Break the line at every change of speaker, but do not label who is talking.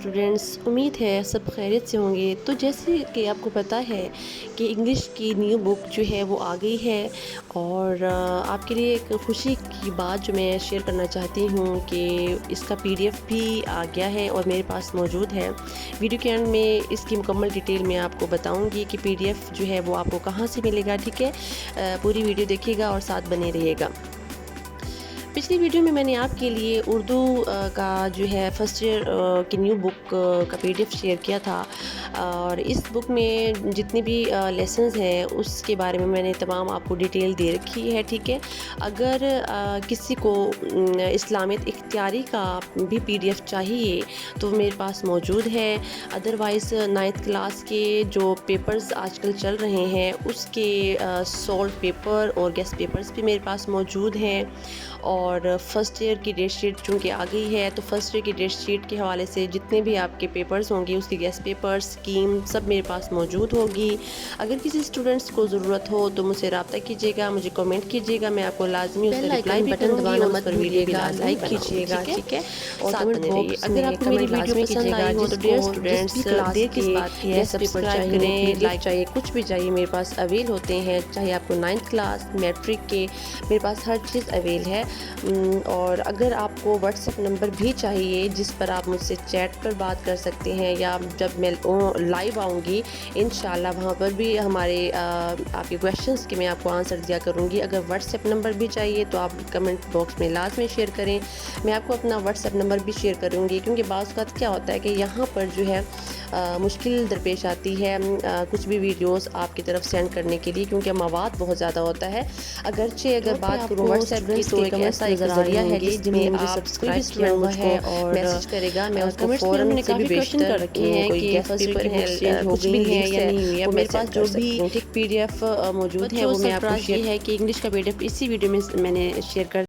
Students, امید ہے سب خیریت سے ہوں گے۔ تو جیسے کہ آپ کو پتہ ہے کہ انگلش کی نیو بک جو ہے وہ آ گئی ہے، اور آپ کے لیے ایک خوشی کی بات جو میں شیئر کرنا چاہتی ہوں کہ اس کا PDF بھی آ گیا ہے اور میرے پاس موجود ہے۔ ویڈیو کے اینڈ میں اس کی مکمل ڈیٹیل میں آپ کو بتاؤں گی کہ PDF جو ہے وہ آپ کو کہاں سے ملے گا، ٹھیک ہے؟ پوری ویڈیو دیکھیے گا اور ساتھ بنے رہیے گا۔ پچھلی ویڈیو میں نے آپ کے لیے اردو کا جو ہے فرسٹ ایئر کی نیو بک کا PDF شیئر کیا تھا، اور اس بک میں جتنی بھی لیسنز ہیں اس کے بارے میں نے تمام آپ کو ڈیٹیل دے رکھی ہے، ٹھیک ہے؟ اگر کسی کو اسلامیت اختیاری کا بھی PDF چاہیے تو میرے پاس موجود ہے۔ ادروائز 9th کلاس کے جو پیپرز آج کل چل رہے ہیں اس کے سولڈ پیپر اور گیسٹ پیپرز بھی میرے پاس موجود ہیں، اور فرسٹ ایئر کی ڈیٹ شیٹ چونکہ آ گئی ہے تو فرسٹ ایئر کی ڈیٹ شیٹ کے حوالے سے جتنے بھی آپ کے پیپرز ہوں گے اس کی گیسٹ پیپر اسکیم سب میرے پاس موجود ہوگی۔ اگر کسی اسٹوڈنٹس کو ضرورت ہو تو مجھ سے رابطہ کیجیے گا، مجھے کمنٹ کیجیے گا، میں آپ کو لازمی اس کا رپلائی بھی کروں گی، اور اس پر ویڈیو بھی لازمی بناؤں گی، ٹھیک ہے؟ اور ساتھ بنے رہیے۔ اگر آپ کو میری ویڈیو پسند آئی ہو تو ڈیئر اسٹوڈنٹس دیر کس بات کی ہے، سبسکرائب کریں، لائک چاہیے، کچھ بھی چاہیے میرے پاس اویل ہوتے ہیں، چاہے آپ کو 9th کلاس میٹرک کے، میرے پاس ہر چیز اویل ہے۔ اور اگر آپ کو واٹس ایپ نمبر بھی چاہیے جس پر آپ مجھ سے چیٹ پر بات کر سکتے ہیں، یا جب میں لائیو آؤں گی انشاءاللہ وہاں پر بھی ہمارے آپ کے کویشچنس کے میں آپ کو آنسر دیا کروں گی۔ اگر واٹس ایپ نمبر بھی چاہیے تو آپ کمنٹ باکس میں لازمی شیئر کریں، میں آپ کو اپنا واٹس ایپ نمبر بھی شیئر کروں گی، کیونکہ بعض اوقات کیا ہوتا ہے کہ یہاں پر جو ہے مشکل درپیش آتی ہے کچھ بھی ویڈیوز آپ کی طرف سینڈ کرنے کے لیے، کیونکہ مواد بہت زیادہ ہوتا ہے۔ اگرچہ اگر بات کروں واٹس ایپ کی تو ایک ایسا ایک ذریعہ ہے جس میں مجھے سبسکرائب کیا ہوا ہے اور میسج کرے گا، میں اس کو فوراً سے بھی بیشتر کر رکھی ہیں کہ فرسٹ پیپر ہے کچھ بھی ہے یا نہیں ہوئی ہے، میرے پاس جو بھی PDF موجود ہے وہ میں آپ کو شیئر ہے کہ انگلش کا PDF اسی ویڈیو میں نے شیئر کر